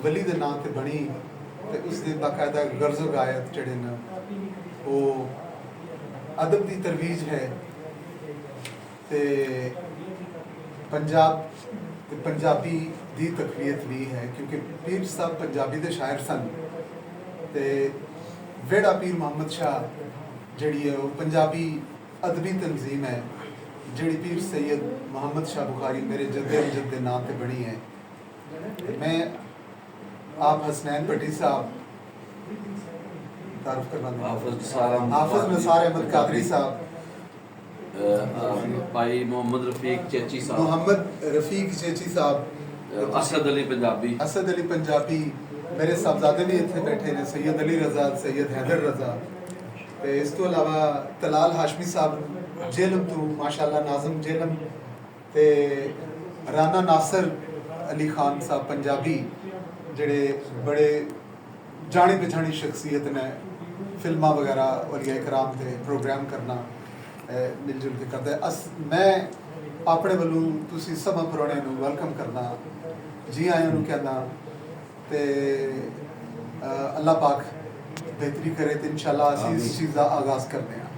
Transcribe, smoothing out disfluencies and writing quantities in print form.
वली दे नाम ते बनी ते उसदे बाकायदा गर्ज़ो गायत जड़े न वो अदब की तरवीज है ते पंजाब ते पंजाबी दी तकवीयत भी है क्योंकि पीर साहब पंजाबी दे शायर सन ते वेड़ा पीर मोहम्मद शाह जड़ी है वो पंजाबी अदबी तंजीम है जड़ी पीर सैयद मोहम्मद शाह बुखारी मेरे जद्दे अमजद के नाम पे बनी है। मैं आप हसनैन भट्टी साहब तारुफ करवा हाफिज निसार अहमद कादरी साहब, भाई मोहम्मद रफीक चेची साहब, असद अली पंजाबी, मेरे साहबजादे भी इतने बैठे ने, सैयद अली रजा, सैयद हैदर रजा, तो इस तो अलावा तलाल हाशमी साहब जेलम तो माशाल्लाह नाज़म जेलम, ते राना नासर अली खान साहब पंजाबी जड़े बड़े जानी पछानी शख्सियत ने, फिल्मा वगैरह औलिया इकराम ते प्रोग्राम करना मिलजुल के करते। मैं अपने वालों तुसी सब पुराने वेलकम करना, जी आया कहना, तो अल्लाह पाक बेहतरी करे तो इंशाल्लाह असीं इस चीज़ का आगाज़ करते हैं।